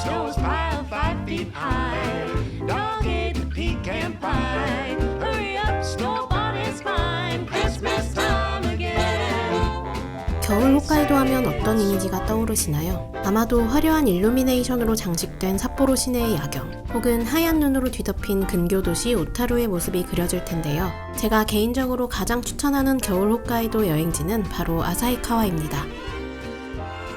Snow is piled 5 feet high. Dog ate the pecan pie. Hurry up, snowball is mine. Christmas time again. 겨울 홋카이도 하면 어떤 이미지가 떠오르시나요? 아마도 화려한 일루미네이션으로 장식된 삿포로 시내의 야경, 혹은 하얀 눈으로 뒤덮인 근교 도시 오타루의 모습이 그려질 텐데요. 제가 개인적으로 가장 추천하는 겨울 홋카이도 여행지는 바로 아사히카와입니다.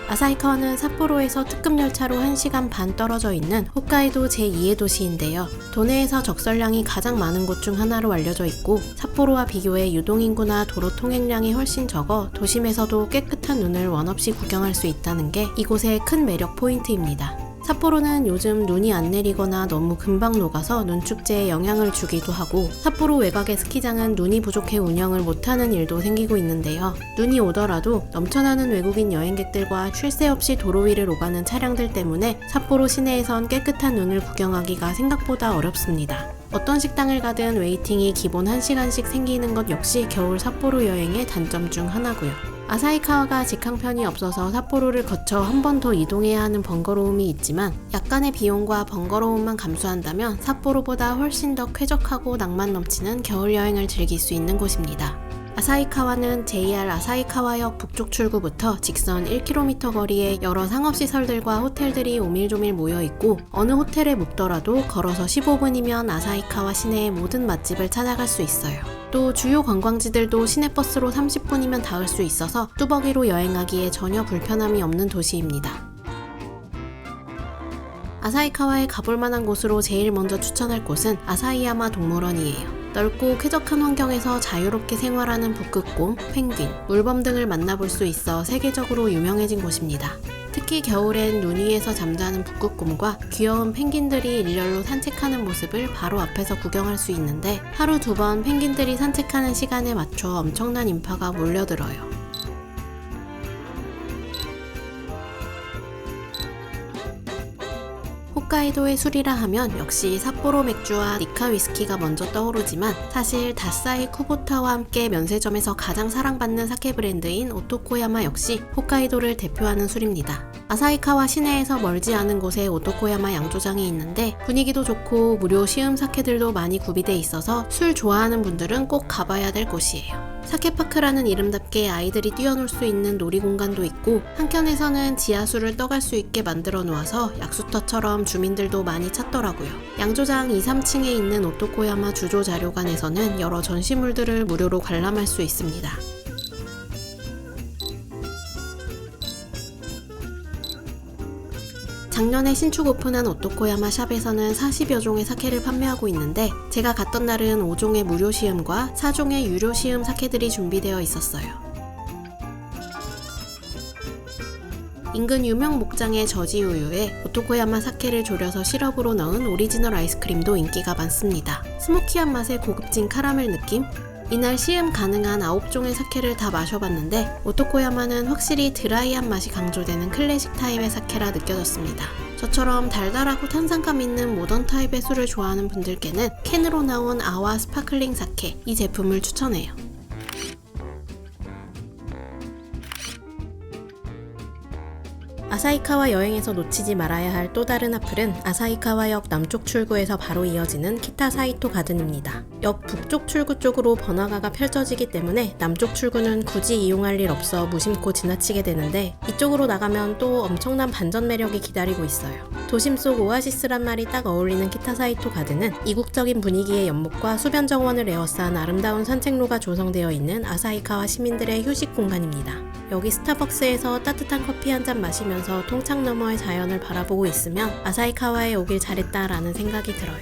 아사히카와는 삿포로에서 특급 열차로 1시간 반 떨어져 있는 홋카이도 제2의 도시인데요. 도내에서 적설량이 가장 많은 곳 중 하나로 알려져 있고, 삿포로와 비교해 유동인구나 도로 통행량이 훨씬 적어 도심에서도 깨끗한 눈을 원없이 구경할 수 있다는 게 이곳의 큰 매력 포인트입니다. 삿포로는 요즘 눈이 안 내리거나 너무 금방 녹아서 눈축제에 영향을 주기도 하고, 삿포로 외곽의 스키장은 눈이 부족해 운영을 못하는 일도 생기고 있는데요. 눈이 오더라도 넘쳐나는 외국인 여행객들과 쉴 새 없이 도로 위를 오가는 차량들 때문에 삿포로 시내에선 깨끗한 눈을 구경하기가 생각보다 어렵습니다. 어떤 식당을 가든 웨이팅이 기본 1시간씩 생기는 것 역시 겨울 삿포로 여행의 단점 중 하나고요. 아사히카와가 직항편이 없어서 삿포로를 거쳐 한 번 더 이동해야 하는 번거로움이 있지만, 약간의 비용과 번거로움만 감수한다면 삿포로보다 훨씬 더 쾌적하고 낭만 넘치는 겨울 여행을 즐길 수 있는 곳입니다. 아사히카와는 JR 아사히카와역 북쪽 출구부터 직선 1km 거리에 여러 상업시설들과 호텔들이 오밀조밀 모여있고, 어느 호텔에 묵더라도 걸어서 15분이면 아사히카와 시내의 모든 맛집을 찾아갈 수 있어요. 또 주요 관광지들도 시내버스로 30분이면 닿을 수 있어서 뚜벅이로 여행하기에 전혀 불편함이 없는 도시입니다. 아사히카와에 가볼 만한 곳으로 제일 먼저 추천할 곳은 아사히야마 동물원이에요. 넓고 쾌적한 환경에서 자유롭게 생활하는 북극곰, 펭귄, 물범 등을 만나볼 수 있어 세계적으로 유명해진 곳입니다. 특히 겨울엔 눈 위에서 잠자는 북극곰과 귀여운 펭귄들이 일렬로 산책하는 모습을 바로 앞에서 구경할 수 있는데, 하루 2번 펭귄들이 산책하는 시간에 맞춰 엄청난 인파가 몰려들어요. 홋카이도의 술이라 하면 역시 삿포로 맥주와 니카 위스키가 먼저 떠오르지만, 사실 다사이 쿠보타와 함께 면세점에서 가장 사랑받는 사케 브랜드인 오토코야마 역시 홋카이도를 대표하는 술입니다. 아사히카와 시내에서 멀지 않은 곳에 오토코야마 양조장이 있는데, 분위기도 좋고 무료 시음 사케들도 많이 구비돼 있어서 술 좋아하는 분들은 꼭 가봐야 될 곳이에요. 사케파크라는 이름답게 아이들이 뛰어놀 수 있는 놀이공간도 있고, 한켠에서는 지하수를 떠갈 수 있게 만들어 놓아서 약수터처럼 주민들도 많이 찾더라고요. 양조장 2, 3층에 있는 오토코야마 주조자료관에서는 여러 전시물들을 무료로 관람할 수 있습니다. 작년에 신축 오픈한 오토코야마 샵에서는 40여 종의 사케를 판매하고 있는데, 제가 갔던 날은 5종의 무료 시음과 4종의 유료 시음 사케들이 준비되어 있었어요. 인근 유명 목장의 저지우유에 오토코야마 사케를 졸여서 시럽으로 넣은 오리지널 아이스크림도 인기가 많습니다. 스모키한 맛의 고급진 카라멜 느낌? 이날 시음 가능한 9종의 사케를 다 마셔봤는데, 오토코야마는 확실히 드라이한 맛이 강조되는 클래식 타입의 사케라 느껴졌습니다. 저처럼 달달하고 탄산감 있는 모던 타입의 술을 좋아하는 분들께는 캔으로 나온 아와 스파클링 사케, 이 제품을 추천해요. 아사히카와 여행에서 놓치지 말아야 할 또 다른 앞플은 아사히카와역 남쪽 출구에서 바로 이어지는 키타사이토 가든입니다. 역 북쪽 출구 쪽으로 번화가가 펼쳐지기 때문에 남쪽 출구는 굳이 이용할 일 없어 무심코 지나치게 되는데, 이쪽으로 나가면 또 엄청난 반전 매력이 기다리고 있어요. 도심 속 오아시스란 말이 딱 어울리는 키타사이토 가든은 이국적인 분위기의 연못과 수변 정원을 에워싼 아름다운 산책로가 조성되어 있는 아사히카와 시민들의 휴식 공간입니다. 여기 스타벅스에서 따뜻한 커피 한 잔 마시면서 통창 너머의 자연을 바라보고 있으면 아사히카와에 오길 잘했다라는 생각이 들어요.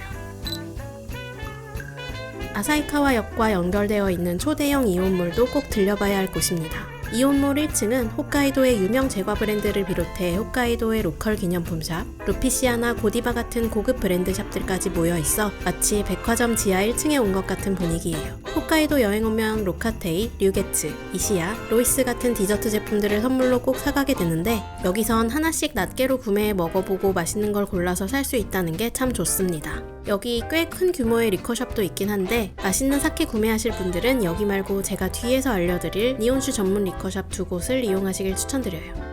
아사히카와역과 연결되어 있는 초대형 이온몰도 꼭 들려봐야 할 곳입니다. 이온몰 1층은 홋카이도의 유명 제과 브랜드를 비롯해 홋카이도의 로컬 기념품샵, 루피시아나 고디바 같은 고급 브랜드 샵들까지 모여있어 마치 백화점 지하 1층에 온 것 같은 분위기예요. 홋카이도 여행 오면 로카테이, 류게츠, 이시야, 로이스 같은 디저트 제품들을 선물로 꼭 사가게 되는데, 여기선 하나씩 낱개로 구매해 먹어보고 맛있는 걸 골라서 살 수 있다는 게 참 좋습니다. 여기 꽤 큰 규모의 리커숍도 있긴 한데, 맛있는 사케 구매하실 분들은 여기 말고 제가 뒤에서 알려드릴 니온슈 전문 리커숍 2곳을 이용하시길 추천드려요.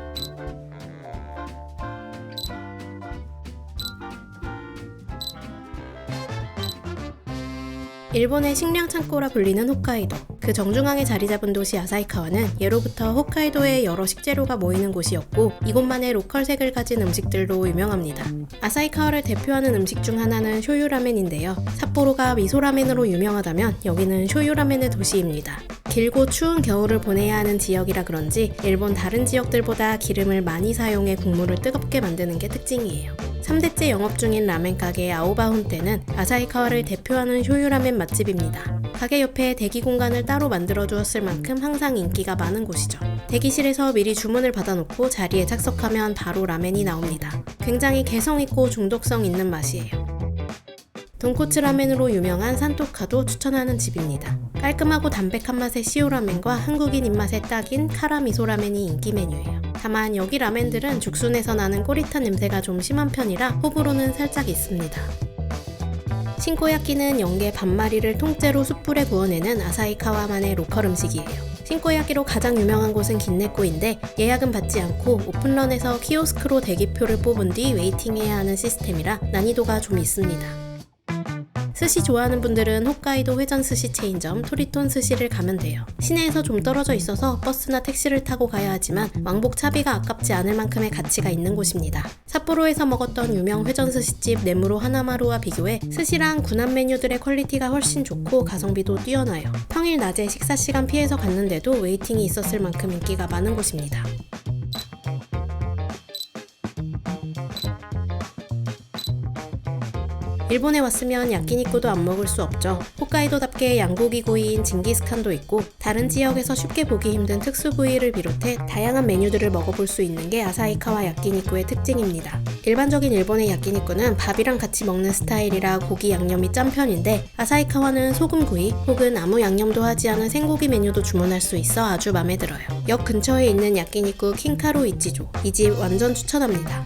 일본의 식량 창고라 불리는 홋카이도. 그 정중앙에 자리 잡은 도시 아사히카와는 예로부터 홋카이도의 여러 식재료가 모이는 곳이었고 이곳만의 로컬색을 가진 음식들로 유명합니다. 아사히카와를 대표하는 음식 중 하나는 쇼유라멘인데요. 삿포로가 미소라멘으로 유명하다면 여기는 쇼유라멘의 도시입니다. 길고 추운 겨울을 보내야 하는 지역이라 그런지 일본 다른 지역들보다 기름을 많이 사용해 국물을 뜨겁게 만드는 게 특징이에요. 3대째 영업 중인 라멘 가게 아오바훈떼는 아사히카와를 대표하는 쇼유라멘 맛집입니다. 가게 옆에 대기 공간을 따로 만들어 주었을 만큼 항상 인기가 많은 곳이죠. 대기실에서 미리 주문을 받아놓고 자리에 착석하면 바로 라멘이 나옵니다. 굉장히 개성있고 중독성 있는 맛이에요. 돈코츠 라멘으로 유명한 산토카도 추천하는 집입니다. 깔끔하고 담백한 맛의 시오라멘과 한국인 입맛에 딱인 카라 미소 라멘이 인기 메뉴예요. 다만 여기 라멘들은 죽순에서 나는 꼬릿한 냄새가 좀 심한 편이라 호불호는 살짝 있습니다. 신코야끼는 연계 반마리를 통째로 숯불에 구워내는 아사히카와만의 로컬 음식이에요. 신코야끼로 가장 유명한 곳은 긴네코인데 예약은 받지 않고 오픈런에서 키오스크로 대기표를 뽑은 뒤 웨이팅해야 하는 시스템이라 난이도가 좀 있습니다. 스시 좋아하는 분들은 홋카이도 회전 스시 체인점 토리톤 스시를 가면 돼요. 시내에서 좀 떨어져 있어서 버스나 택시를 타고 가야 하지만 왕복 차비가 아깝지 않을 만큼의 가치가 있는 곳입니다. 삿포로에서 먹었던 유명 회전 스시집 네무로 하나마루와 비교해 스시랑 군함 메뉴들의 퀄리티가 훨씬 좋고 가성비도 뛰어나요. 평일 낮에 식사 시간 피해서 갔는데도 웨이팅이 있었을 만큼 인기가 많은 곳입니다. 일본에 왔으면 야끼니쿠도 안 먹을 수 없죠. 홋카이도답게 양고기 구이인 징기스칸도 있고 다른 지역에서 쉽게 보기 힘든 특수 부위를 비롯해 다양한 메뉴들을 먹어볼 수 있는 게 아사히카와 야끼니쿠의 특징입니다. 일반적인 일본의 야끼니쿠는 밥이랑 같이 먹는 스타일이라 고기 양념이 짠 편인데 아사히카와는 소금구이 혹은 아무 양념도 하지 않은 생고기 메뉴도 주문할 수 있어 아주 맘에 들어요. 역 근처에 있는 야끼니쿠 킹카루 이치조. 이 집 완전 추천합니다.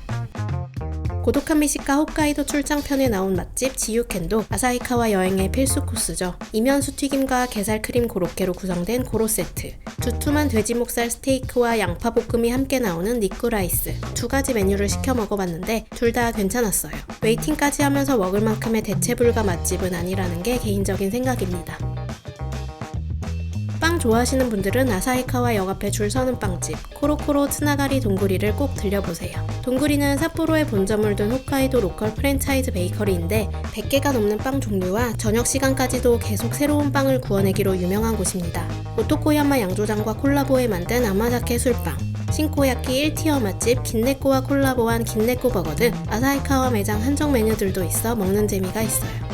고독한 미식가 홋카이도 출장편에 나온 맛집 지유켄도 아사히카와 여행의 필수 코스죠. 이면수 튀김과 게살 크림 고로케로 구성된 고로 세트, 두툼한 돼지목살 스테이크와 양파 볶음이 함께 나오는 니꾸라이스, 두 가지 메뉴를 시켜 먹어봤는데 둘 다 괜찮았어요. 웨이팅까지 하면서 먹을 만큼의 대체 불가 맛집은 아니라는 게 개인적인 생각입니다. 빵 좋아하시는 분들은 아사히카와 역 앞에 줄 서는 빵집 코로코로 츠나가리 동구리를 꼭 들려보세요. 동구리는 삿포로에 본점을 둔 홋카이도 로컬 프랜차이즈 베이커리인데 100개가 넘는 빵 종류와 저녁 시간까지도 계속 새로운 빵을 구워내기로 유명한 곳입니다. 오토코야마 양조장과 콜라보해 만든 아마자케 술빵, 신코야끼 1티어 맛집 긴네코와 콜라보한 긴네코 버거 등 아사히카와 매장 한정 메뉴들도 있어 먹는 재미가 있어요.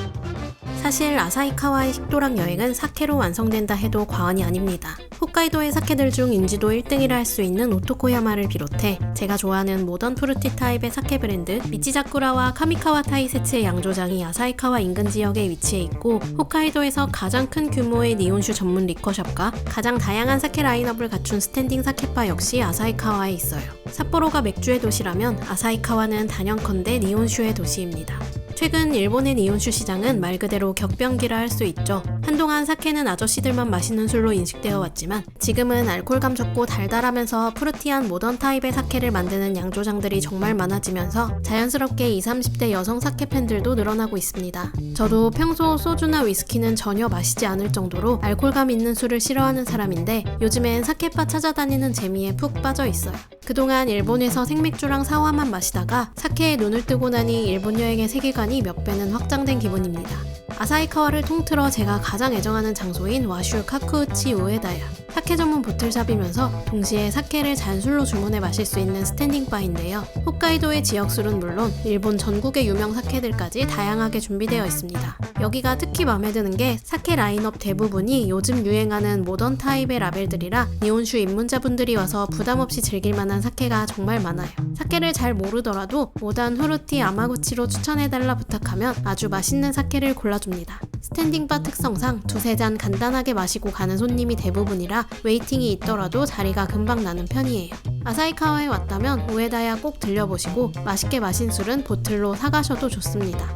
사실 아사히카와의 식도락 여행은 사케로 완성된다 해도 과언이 아닙니다. 홋카이도의 사케들 중 인지도 1등이라 할 수 있는 오토코야마를 비롯해 제가 좋아하는 모던 프루티 타입의 사케 브랜드 미치자쿠라와 카미카와 타이세츠의 양조장이 아사히카와 인근 지역에 위치해 있고 홋카이도에서 가장 큰 규모의 니온슈 전문 리커숍과 가장 다양한 사케 라인업을 갖춘 스탠딩 사케바 역시 아사히카와에 있어요. 삿포로가 맥주의 도시라면 아사히카와는 단연컨대 니온슈의 도시입니다. 최근 일본의 니온슈 시장은 말 그대로 격변기라 할 수 있죠. 한동안 사케는 아저씨들만 마시는 술로 인식되어 왔지만 지금은 알코올감 적고 달달하면서 프루티한 모던 타입의 사케를 만드는 양조장들이 정말 많아지면서 자연스럽게 20, 30대 여성 사케 팬들도 늘어나고 있습니다. 저도 평소 소주나 위스키는 전혀 마시지 않을 정도로 알코올감 있는 술을 싫어하는 사람인데 요즘엔 사케바 찾아다니는 재미에 푹 빠져 있어요. 그동안 일본에서 생맥주랑 사와만 마시다가 사케에 눈을 뜨고 나니 일본 여행의 세계관이 몇 배는 확장된 기분입니다. 아사히카와를 통틀어 제가 가장 애정하는 장소인 와슈 카쿠우치 우에다야. 사케 전문 보틀샵이면서 동시에 사케를 잔술로 주문해 마실 수 있는 스탠딩 바인데요. 홋카이도의 지역 술은 물론 일본 전국의 유명 사케들까지 다양하게 준비되어 있습니다. 여기가 특히 마음에 드는 게 사케 라인업 대부분이 요즘 유행하는 모던 타입의 라벨들이라 니온슈 입문자분들이 와서 부담 없이 즐길 만한 사케가 정말 많아요. 사케를 잘 모르더라도 모단 후르티 아마구치로 추천해달라 부탁하면 아주 맛있는 사케를 골라줍니다. 스탠딩 바 특성상 두세 잔 간단하게 마시고 가는 손님이 대부분이라 웨이팅이 있더라도 자리가 금방 나는 편이에요. 아사히카와에 왔다면 우에다야 꼭 들려보시고 맛있게 마신 술은 보틀로 사가셔도 좋습니다.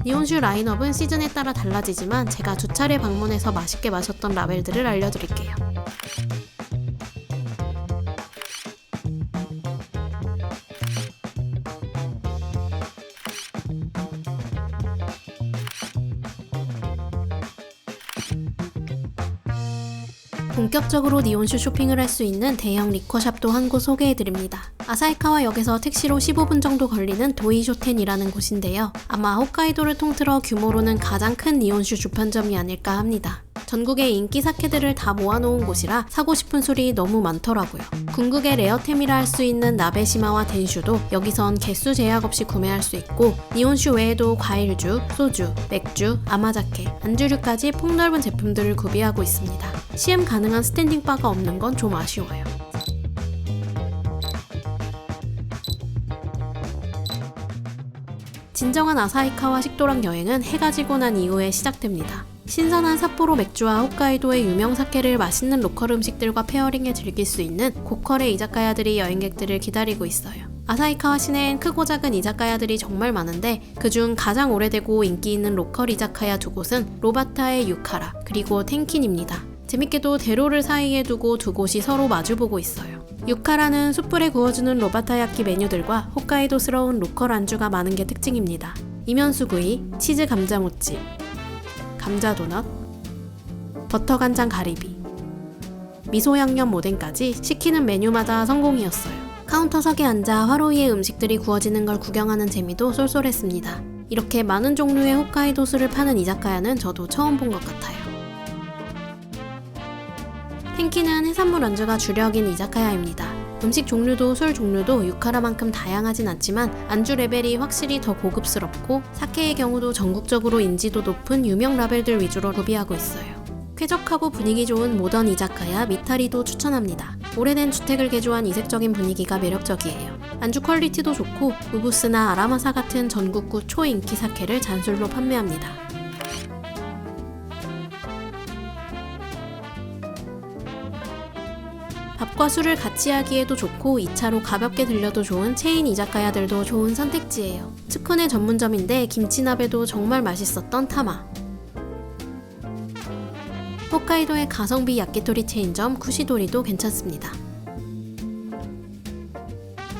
니온슈 라인업은 시즌에 따라 달라지지만 제가 두 차례 방문해서 맛있게 마셨던 라벨들을 알려드릴게요. 본격적으로 니온슈 쇼핑을 할 수 있는 대형 리커샵도 한 곳 소개해드립니다. 아사히카와 역에서 택시로 15분 정도 걸리는 도이쇼텐이라는 곳인데요. 아마 홋카이도를 통틀어 규모로는 가장 큰 니온슈 주판점이 아닐까 합니다. 전국의 인기 사케들을 다 모아놓은 곳이라 사고 싶은 술이 너무 많더라고요. 궁극의 레어템이라 할 수 있는 나베시마와 덴슈도 여기선 개수 제약 없이 구매할 수 있고, 니온슈 외에도 과일주, 소주, 맥주, 아마자케, 안주류까지 폭넓은 제품들을 구비하고 있습니다. 시음 가능한 스탠딩 바가 없는 건 좀 아쉬워요. 진정한 아사히카와 식도락 여행은 해가 지고 난 이후에 시작됩니다. 신선한 삿포로 맥주와 홋카이도의 유명 사케를 맛있는 로컬 음식들과 페어링해 즐길 수 있는 고퀄의 이자카야들이 여행객들을 기다리고 있어요. 아사히카와 시내엔 크고 작은 이자카야들이 정말 많은데 그중 가장 오래되고 인기 있는 로컬 이자카야 두 곳은 로바타의 유카라 그리고 텐킨입니다. 재밌게도 대로를 사이에 두고 두 곳이 서로 마주보고 있어요. 유카라는 숯불에 구워주는 로바타야키 메뉴들과 홋카이도스러운 로컬 안주가 많은 게 특징입니다. 이면수구이, 치즈 감자모찌, 감자도넛, 버터간장 가리비, 미소양념 오뎅까지 시키는 메뉴마다 성공이었어요. 카운터석에 앉아 화로 위에 음식들이 구워지는 걸 구경하는 재미도 쏠쏠했습니다. 이렇게 많은 종류의 홋카이도 술을 파는 이자카야는 저도 처음 본 것 같아요. 텐키는 해산물 안주가 주력인 이자카야입니다. 음식 종류도 술 종류도 유카라만큼 다양하진 않지만 안주 레벨이 확실히 더 고급스럽고 사케의 경우도 전국적으로 인지도 높은 유명 라벨들 위주로 구비하고 있어요. 쾌적하고 분위기 좋은 모던 이자카야 미타리도 추천합니다. 오래된 주택을 개조한 이색적인 분위기가 매력적이에요. 안주 퀄리티도 좋고 우부스나 아라마사 같은 전국구 초인기 사케를 잔술로 판매합니다. 밥과 술을 같이 하기에도 좋고 2차로 가볍게 들려도 좋은 체인 이자카야들도 좋은 선택지예요. 츠쿠네 전문점인데 김치鍋도 정말 맛있었던 타마. 홋카이도의 가성비 야끼토리 체인점 쿠시도리도 괜찮습니다.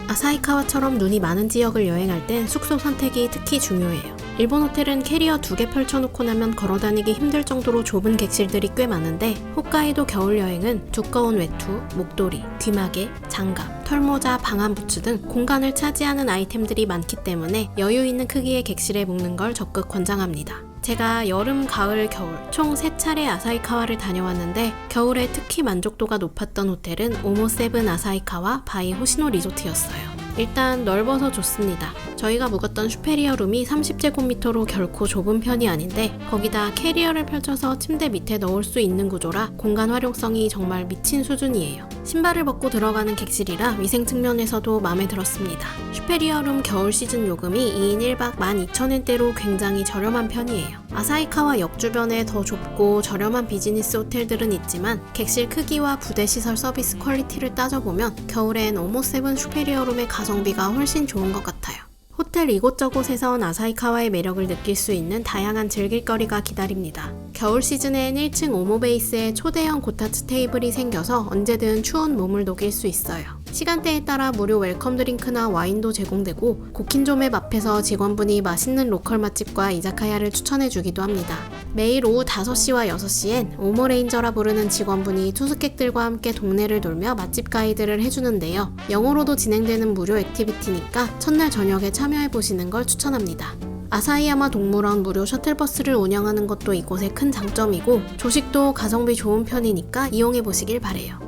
아사히카와처럼 눈이 많은 지역을 여행할 땐 숙소 선택이 특히 중요해요. 일본 호텔은 캐리어 2개 펼쳐놓고 나면 걸어다니기 힘들 정도로 좁은 객실들이 꽤 많은데 홋카이도 겨울 여행은 두꺼운 외투, 목도리, 귀마개, 장갑, 털모자, 방한 부츠 등 공간을 차지하는 아이템들이 많기 때문에 여유 있는 크기의 객실에 묵는 걸 적극 권장합니다. 제가 여름, 가을, 겨울 총 3차례 아사히카와를 다녀왔는데 겨울에 특히 만족도가 높았던 호텔은 오모세븐 아사히카와 바이 호시노 리조트였어요. 일단 넓어서 좋습니다. 저희가 묵었던 슈페리어 룸이 30제곱미터로 결코 좁은 편이 아닌데 거기다 캐리어를 펼쳐서 침대 밑에 넣을 수 있는 구조라 공간 활용성이 정말 미친 수준이에요. 신발을 벗고 들어가는 객실이라 위생 측면에서도 마음에 들었습니다. 슈페리어 룸 겨울 시즌 요금이 2인 1박 12,000엔대로 굉장히 저렴한 편이에요. 아사히카와 역 주변에 더 좁고 저렴한 비즈니스 호텔들은 있지만 객실 크기와 부대 시설 서비스 퀄리티를 따져보면 겨울엔 오모세븐 슈페리어 룸의 가성비가 훨씬 좋은 것 같아요. 호텔 이곳저곳에선 아사히카와의 매력을 느낄 수 있는 다양한 즐길거리가 기다립니다. 겨울 시즌엔 1층 오모베이스에 초대형 고타츠 테이블이 생겨서 언제든 추운 몸을 녹일 수 있어요. 시간대에 따라 무료 웰컴 드링크나 와인도 제공되고 고킨조맵 앞에서 직원분이 맛있는 로컬 맛집과 이자카야를 추천해주기도 합니다. 매일 오후 5시와 6시엔 오모레인저라 부르는 직원분이 투숙객들과 함께 동네를 돌며 맛집 가이드를 해주는데요. 영어로도 진행되는 무료 액티비티니까 첫날 저녁에 참여해보시는 걸 추천합니다. 아사히야마 동물원 무료 셔틀버스를 운영하는 것도 이곳의 큰 장점이고 조식도 가성비 좋은 편이니까 이용해보시길 바래요.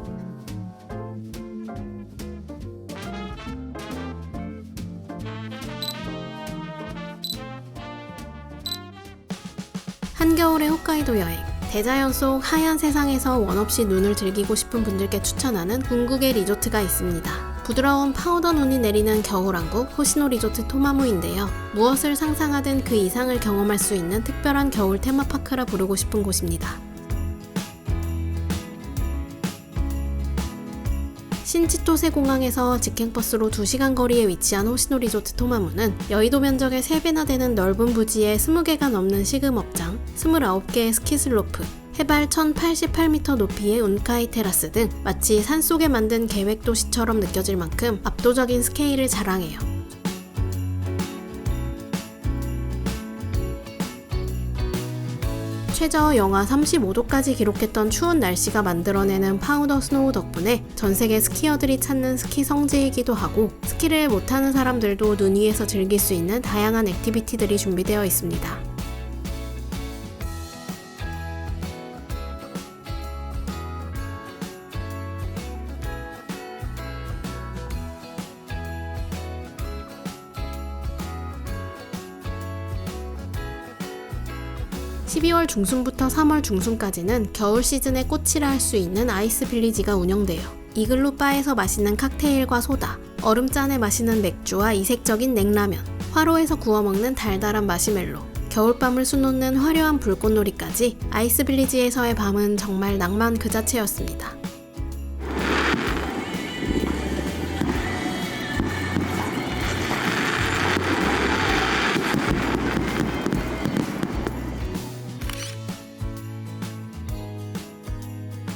한겨울의 홋카이도 여행, 대자연 속 하얀 세상에서 원없이 눈을 즐기고 싶은 분들께 추천하는 궁극의 리조트가 있습니다. 부드러운 파우더 눈이 내리는 겨울왕국 호시노 리조트 토마무인데요. 무엇을 상상하든 그 이상을 경험할 수 있는 특별한 겨울 테마파크라 부르고 싶은 곳입니다. 신치토세 공항에서 직행버스로 2시간 거리에 위치한 호시노 리조트 토마무는 여의도 면적의 3배나 되는 넓은 부지에 20개가 넘는 시금업장, 29개의 스키슬로프, 해발 1088m 높이의 운카이 테라스 등 마치 산속에 만든 계획도시처럼 느껴질 만큼 압도적인 스케일을 자랑해요. 최저 영하 35도까지 기록했던 추운 날씨가 만들어내는 파우더 스노우 덕분에 전세계 스키어들이 찾는 스키 성지이기도 하고, 스키를 못하는 사람들도 눈 위에서 즐길 수 있는 다양한 액티비티들이 준비되어 있습니다. 12월 중순부터 3월 중순까지는 겨울 시즌의 꽃이라 할 수 있는 아이스 빌리지가 운영돼요. 이글루 바에서 마시는 칵테일과 소다, 얼음잔에 마시는 맥주와 이색적인 냉라면, 화로에서 구워 먹는 달달한 마시멜로, 겨울밤을 수놓는 화려한 불꽃놀이까지 아이스 빌리지에서의 밤은 정말 낭만 그 자체였습니다.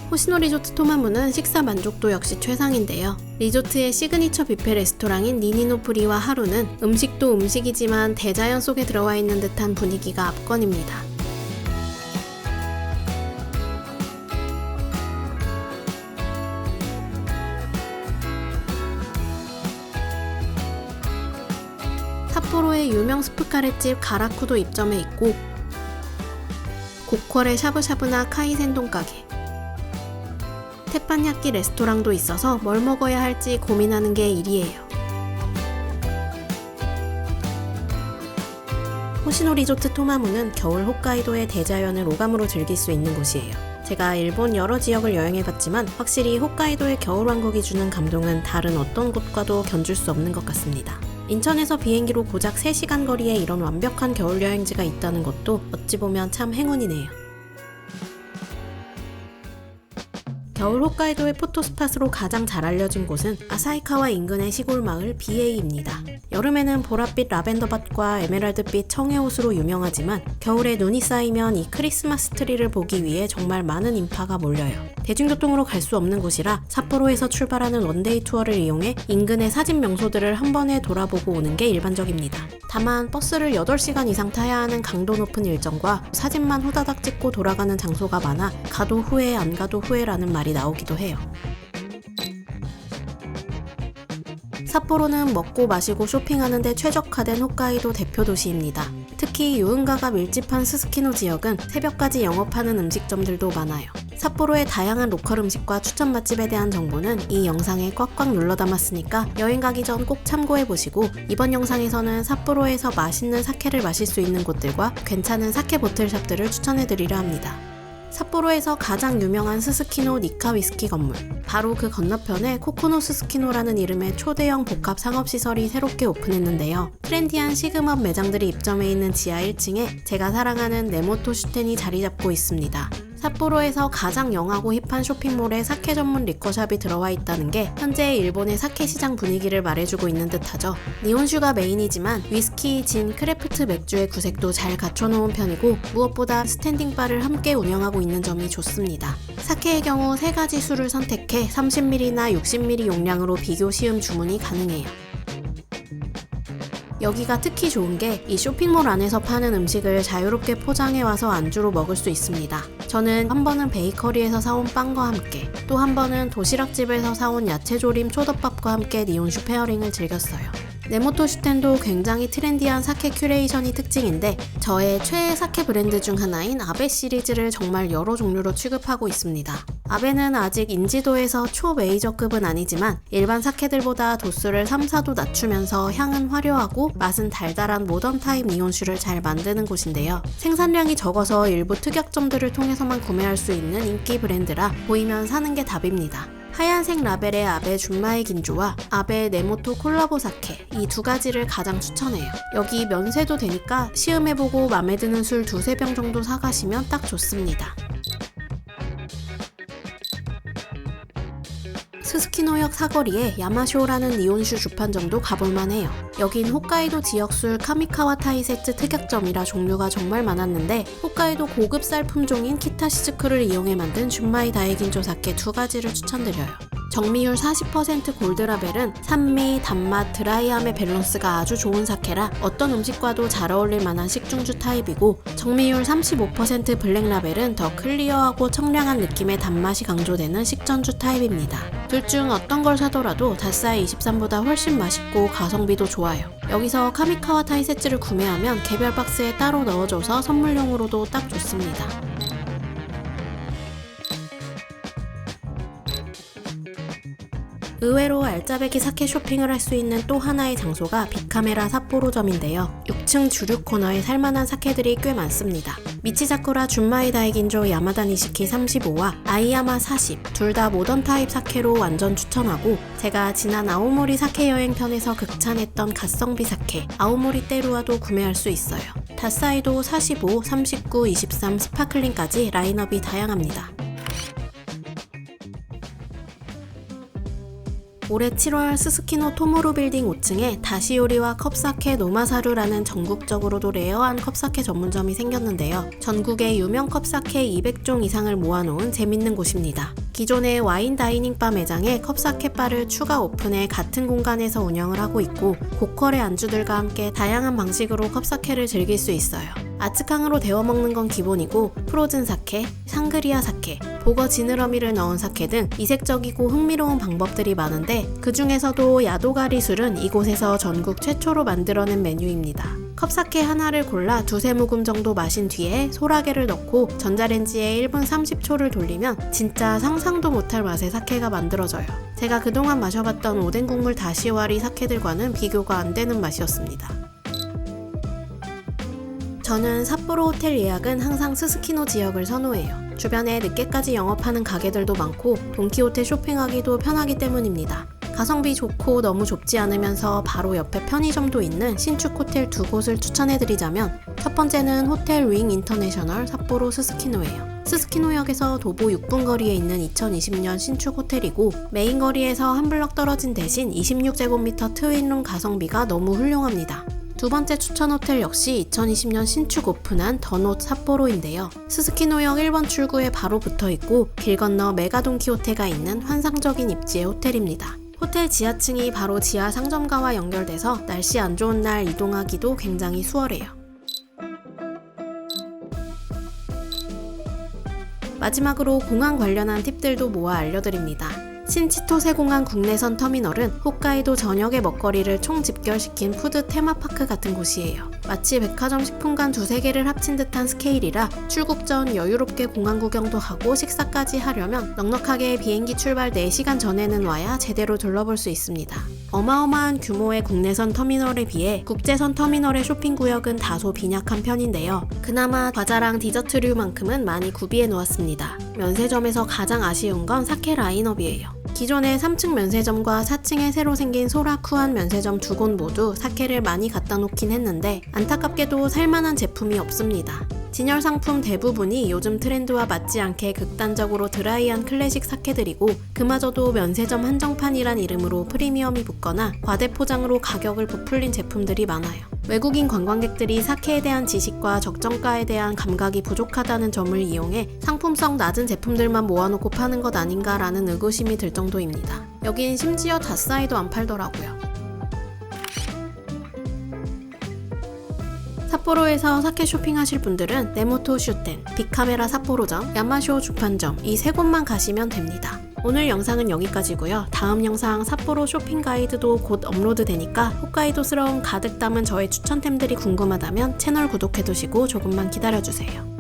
호시노 리조트 토마무는 식사 만족도 역시 최상인데요. 리조트의 시그니처 뷔페 레스토랑인 니니노프리와 하루는 음식도 음식이지만 대자연 속에 들어와 있는 듯한 분위기가 압권입니다. 삿포로의 유명 스프카레집 가라쿠도 입점해 있고, 고퀄의 샤브샤브나 카이센동 가게, 테판야끼 레스토랑도 있어서 뭘 먹어야 할지 고민하는 게 일이에요. 호시노 리조트 토마무는 겨울 홋카이도의 대자연을 오감으로 즐길 수 있는 곳이에요. 제가 일본 여러 지역을 여행해봤지만 확실히 홋카이도의 겨울왕국이 주는 감동은 다른 어떤 곳과도 견줄 수 없는 것 같습니다. 인천에서 비행기로 고작 3시간 거리에 이런 완벽한 겨울 여행지가 있다는 것도 어찌 보면 참 행운이네요. 겨울 홋카이도의 포토스팟으로 가장 잘 알려진 곳은 아사히카와 인근의 시골 마을 BA입니다. 여름에는 보랏빛 라벤더밭과 에메랄드빛 청해옷으로 유명하지만 겨울에 눈이 쌓이면 이 크리스마스 트리를 보기 위해 정말 많은 인파가 몰려요. 대중교통으로 갈 수 없는 곳이라 삿포로에서 출발하는 원데이 투어를 이용해 인근의 사진 명소들을 한 번에 돌아보고 오는 게 일반적입니다. 다만 버스를 8시간 이상 타야 하는 강도 높은 일정과 사진만 후다닥 찍고 돌아가는 장소가 많아 가도 후회 안 가도 후회라는 말이 나오기도 해요. 삿포로는 먹고 마시고 쇼핑하는 데 최적화된 홋카이도 대표 도시입니다. 특히 유흥가가 밀집한 스스키노 지역은 새벽까지 영업하는 음식점들도 많아요. 삿포로의 다양한 로컬 음식과 추천 맛집에 대한 정보는 이 영상에 꽉꽉 눌러 담았으니까 여행 가기 전 꼭 참고해보시고, 이번 영상에서는 삿포로에서 맛있는 사케를 마실 수 있는 곳들과 괜찮은 사케 보틀샵들을 추천해드리려 합니다. 삿포로에서 가장 유명한 스스키노 니카 위스키 건물, 바로 그 건너편에 코코노 스스키노라는 이름의 초대형 복합 상업시설이 새롭게 오픈했는데요. 트렌디한 시그럽 매장들이 입점해 있는 지하 1층에 제가 사랑하는 네모토 슈텐이 자리 잡고 있습니다. 삿포로에서 가장 영하고 힙한 쇼핑몰에 사케 전문 리커샵이 들어와 있다는 게 현재 일본의 사케 시장 분위기를 말해주고 있는 듯하죠. 니혼슈가 메인이지만 위스키, 진, 크래프트 맥주의 구색도 잘 갖춰놓은 편이고, 무엇보다 스탠딩 바를 함께 운영하고 있는 점이 좋습니다. 사케의 경우 3가지 술을 선택해 30ml나 60ml 용량으로 비교 시음 주문이 가능해요. 여기가 특히 좋은 게 이 쇼핑몰 안에서 파는 음식을 자유롭게 포장해와서 안주로 먹을 수 있습니다. 저는 한 번은 베이커리에서 사온 빵과 함께, 또 한 번은 도시락집에서 사온 야채조림 초덮밥과 함께 니혼슈 페어링을 즐겼어요. 네모토 슈텐도 굉장히 트렌디한 사케 큐레이션이 특징인데, 저의 최애 사케 브랜드 중 하나인 아베 시리즈를 정말 여러 종류로 취급하고 있습니다. 아베는 아직 인지도에서 초메이저급은 아니지만 일반 사케들보다 도수를 3, 4도 낮추면서 향은 화려하고 맛은 달달한 모던 타입 니혼슈를 잘 만드는 곳인데요. 생산량이 적어서 일부 특약점들을 통해서만 구매할 수 있는 인기 브랜드라 보이면 사는 게 답입니다. 하얀색 라벨의 아베 준마이 긴조와 아베 네모토 콜라보 사케, 이 2가지를 가장 추천해요. 여기 면세도 되니까 시음해보고 맘에 드는 술 2-3병 정도 사가시면 딱 좋습니다. 스스키노역 사거리에 야마쇼라는 니혼슈 주판점도 가볼만 해요. 여긴 홋카이도 지역술 카미카와 타이 세트 특약점이라 종류가 정말 많았는데, 홋카이도 고급 쌀 품종인 키타시즈쿠를 이용해 만든 준마이 다이긴조 사케 2가지를 추천드려요. 정미율 40% 골드라벨은 산미, 단맛, 드라이함의 밸런스가 아주 좋은 사케라 어떤 음식과도 잘 어울릴 만한 식중주 타입이고, 정미율 35% 블랙라벨은 더 클리어하고 청량한 느낌의 단맛이 강조되는 식전주 타입입니다. 둘 중 어떤 걸 사더라도 다사이 23보다 훨씬 맛있고 가성비도 좋아요. 여기서 카미카와 타이 세츠를 구매하면 개별 박스에 따로 넣어줘서 선물용으로도 딱 좋습니다. 의외로 알짜배기 사케 쇼핑을 할 수 있는 또 하나의 장소가 빅카메라 삿포로점인데요. 6층 주류 코너에 살만한 사케들이 꽤 많습니다. 미치자쿠라 준마이 다이긴조 야마다 니시키 35와 아이야마 40, 둘 다 모던 타입 사케로 완전 추천하고, 제가 지난 아오모리 사케 여행 편에서 극찬했던 갓성비 사케 아오모리 때루와도 구매할 수 있어요. 다사이도 45, 39, 23 스파클링까지 라인업이 다양합니다. 올해 7월 스스키노 토모로 빌딩 5층에 다시요리와 컵사케 노마사루라는 전국적으로도 레어한 컵사케 전문점이 생겼는데요. 전국의 유명 컵사케 200종 이상을 모아놓은 재밌는 곳입니다. 기존의 와인 다이닝바 매장에 컵사케바를 추가 오픈해 같은 공간에서 운영을 하고 있고, 고퀄의 안주들과 함께 다양한 방식으로 컵사케를 즐길 수 있어요. 아츠캉으로 데워 먹는 건 기본이고, 프로즌 사케, 샹그리아 사케, 보거 지느러미를 넣은 사케 등 이색적이고 흥미로운 방법들이 많은데, 그 중에서도 야도가리 술은 이곳에서 전국 최초로 만들어낸 메뉴입니다. 컵사케 하나를 골라 두세 모금 정도 마신 뒤에 소라게를 넣고 전자레인지에 1분 30초를 돌리면 진짜 상상도 못할 맛의 사케가 만들어져요. 제가 그동안 마셔봤던 오뎅 국물 다시와리 사케들과는 비교가 안 되는 맛이었습니다. 저는 삿포로 호텔 예약은 항상 스스키노 지역을 선호해요. 주변에 늦게까지 영업하는 가게들도 많고 돈키호테 쇼핑하기도 편하기 때문입니다. 가성비 좋고 너무 좁지 않으면서 바로 옆에 편의점도 있는 신축 호텔 두 곳을 추천해드리자면, 첫 번째는 호텔 윙 인터내셔널 삿포로 스스키노예요. 스스키노역에서 도보 6분 거리에 있는 2020년 신축 호텔이고, 메인 거리에서 한 블럭 떨어진 대신 26제곱미터 트윈룸 가성비가 너무 훌륭합니다. 두 번째 추천 호텔 역시 2020년 신축 오픈한 더노 삿포로인데요. 스스키노역 1번 출구에 바로 붙어있고 길 건너 메가돈키호테가 있는 환상적인 입지의 호텔입니다. 호텔 지하층이 바로 지하 상점가와 연결돼서 날씨 안 좋은 날 이동하기도 굉장히 수월해요. 마지막으로 공항 관련한 팁들도 모아 알려드립니다. 신치토세 공항 국내선 터미널은 홋카이도 전역의 먹거리를 총 집결시킨 푸드 테마파크 같은 곳이에요. 마치 백화점 식품관 두세 개를 합친 듯한 스케일이라 출국 전 여유롭게 공항 구경도 하고 식사까지 하려면 넉넉하게 비행기 출발 4시간 전에는 와야 제대로 둘러볼 수 있습니다. 어마어마한 규모의 국내선 터미널에 비해 국제선 터미널의 쇼핑구역은 다소 빈약한 편인데요. 그나마 과자랑 디저트류만큼은 많이 구비해 놓았습니다. 면세점에서 가장 아쉬운 건 사케 라인업이에요. 기존의 3층 면세점과 4층에 새로 생긴 소라쿠안 면세점 두 곳 모두 사케를 많이 갖다 놓긴 했는데 안타깝게도 살만한 제품이 없습니다. 진열 상품 대부분이 요즘 트렌드와 맞지 않게 극단적으로 드라이한 클래식 사케들이고, 그마저도 면세점 한정판이란 이름으로 프리미엄이 붙거나 과대포장으로 가격을 부풀린 제품들이 많아요. 외국인 관광객들이 사케에 대한 지식과 적정가에 대한 감각이 부족하다는 점을 이용해 상품성 낮은 제품들만 모아놓고 파는 것 아닌가라는 의구심이 들 정도입니다. 여긴 심지어 다사이도 안 팔더라고요. 삿포로에서 사케 쇼핑하실 분들은 네모토 슈텐, 빅카메라 삿포로점, 야마쇼 주판점 이 세 곳만 가시면 됩니다. 오늘 영상은 여기까지고요. 다음 영상 삿포로 쇼핑 가이드도 곧 업로드 되니까 홋카이도스러움 가득 담은 저의 추천템들이 궁금하다면 채널 구독해두시고 조금만 기다려주세요.